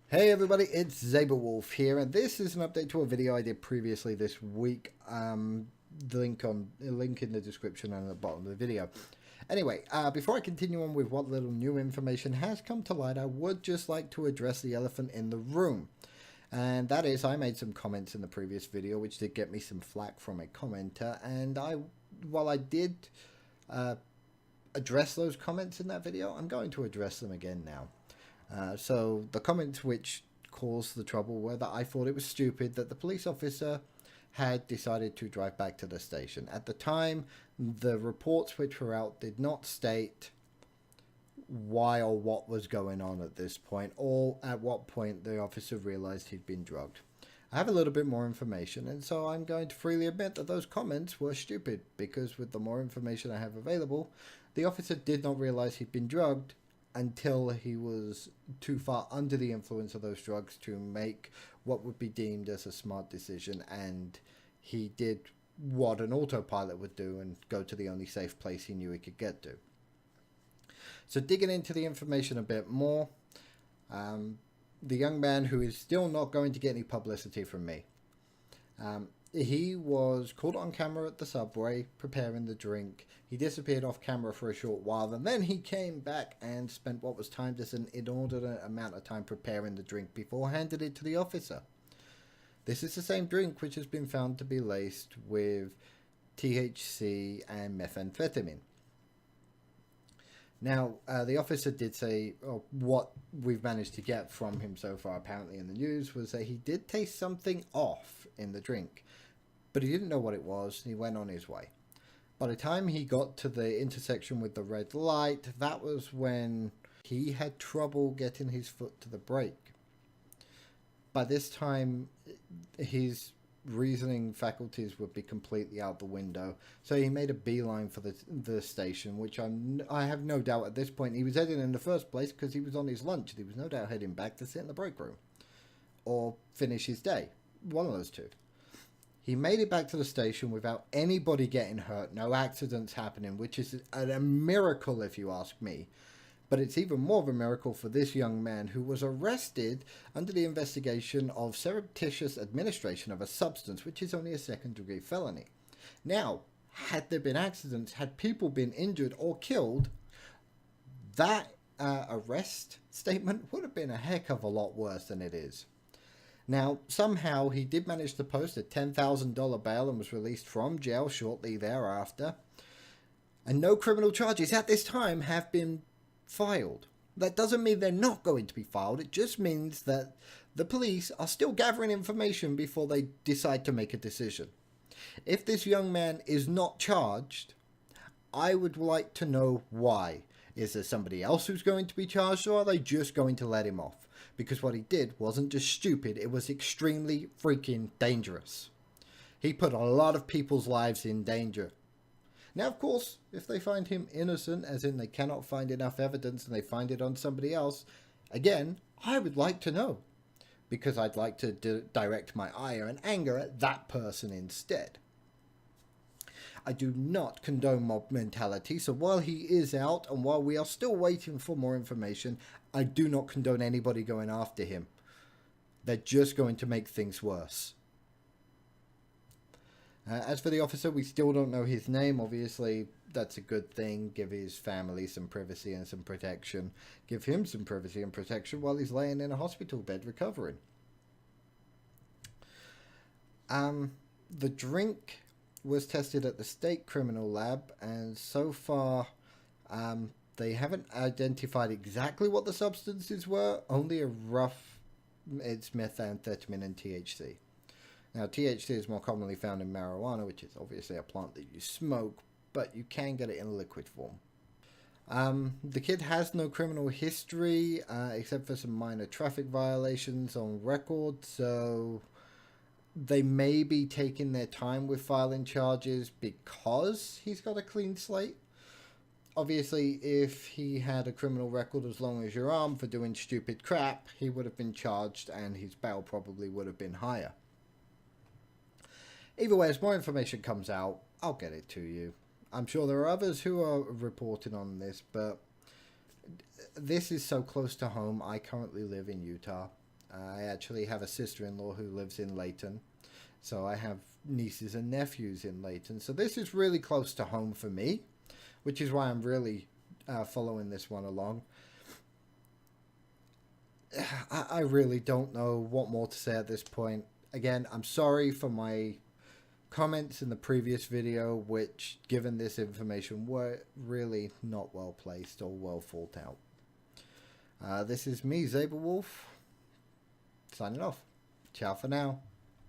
Hey everybody, it's Zaberwolf here, and this is an update to a video I did previously this week. The link in the description and at the bottom of the video. Anyway, before I continue on with what little new information has come to light, I would just like to address the elephant in the room. And that is, I made some comments in the previous video, which did get me some flack from a commenter, and while I did address those comments in that video, I'm going to address them again now. So the comments which caused the trouble were that I thought it was stupid that the police officer had decided to drive back to the station. At the time, the reports which were out did not state why or what was going on at this point, or at what point the officer realized he'd been drugged. I have a little bit more information, and so I'm going to freely admit that those comments were stupid, because with the more information I have available, the officer did not realize he'd been drugged until he was too far under the influence of those drugs to make what would be deemed as a smart decision, and he did what an autopilot would do and go to the only safe place he knew he could get to. So digging into the information a bit more, the young man who is still not going to get any publicity from me, he was caught on camera at the subway preparing the drink. He disappeared off camera for a short while, and then he came back and spent what was timed as an inordinate amount of time preparing the drink before handed it to the officer. This is the same drink which has been found to be laced with THC and methamphetamine. Now, the officer did say, what we've managed to get from him so far, apparently in the news, was that he did taste something off in the drink, but he didn't know what it was, and he went on his way. By the time he got to the intersection with the red light, that was when he had trouble getting his foot to the brake. By this time, his reasoning faculties would be completely out the window, so he made a beeline for the station, which I have no doubt at this point he was heading in the first place because he was on his lunch. He was no doubt heading back to sit in the break room or finish his day, one of those two. He made it back to the station without anybody getting hurt, no accidents happening, which is a miracle if you ask me. But it's even more of a miracle for this young man who was arrested under the investigation of surreptitious administration of a substance, which is only a second-degree felony. Now, had there been accidents, had people been injured or killed, that arrest statement would have been a heck of a lot worse than it is. Now, somehow he did manage to post a $10,000 bail and was released from jail shortly thereafter. And no criminal charges at this time have been filed. That doesn't mean they're not going to be filed. It just means that the police are still gathering information before they decide to make a decision. If this young man is not charged, I would like to know why. Is there somebody else who's going to be charged, or are they just going to let him off? Because what he did wasn't just stupid, it was extremely freaking dangerous. He put a lot of people's lives in danger. Now, of course, if they find him innocent, as in they cannot find enough evidence and they find it on somebody else, again, I would like to know. Because I'd like to direct my ire and anger at that person instead. I do not condone mob mentality, so while he is out and while we are still waiting for more information, I do not condone anybody going after him. They're just going to make things worse. As for the officer, we still don't know his name. Obviously, that's a good thing. Give his family some privacy and some protection. Give him some privacy and protection while he's laying in a hospital bed recovering. The drink was tested at the state criminal lab, and so far they haven't identified exactly what the substances were, only a rough, it's methamphetamine and THC. Now, THC is more commonly found in marijuana, which is obviously a plant that you smoke, but you can get it in liquid form. The kid has no criminal history, except for some minor traffic violations on record, so they may be taking their time with filing charges because he's got a clean slate. Obviously, if he had a criminal record as long as your arm for doing stupid crap, he would have been charged and his bail probably would have been higher. Either way, as more information comes out, I'll get it to you. I'm sure there are others who are reporting on this, but this is so close to home. I currently live in Utah. I actually have a sister-in-law who lives in Leighton, so I have nieces and nephews in Leighton. So this is really close to home for me, which is why I'm really following this one along. I really don't know what more to say at this point. Again, I'm sorry for my comments in the previous video, which, given this information, were really not well placed or well thought out. This is me, Zaberwolf, signing off. Ciao for now.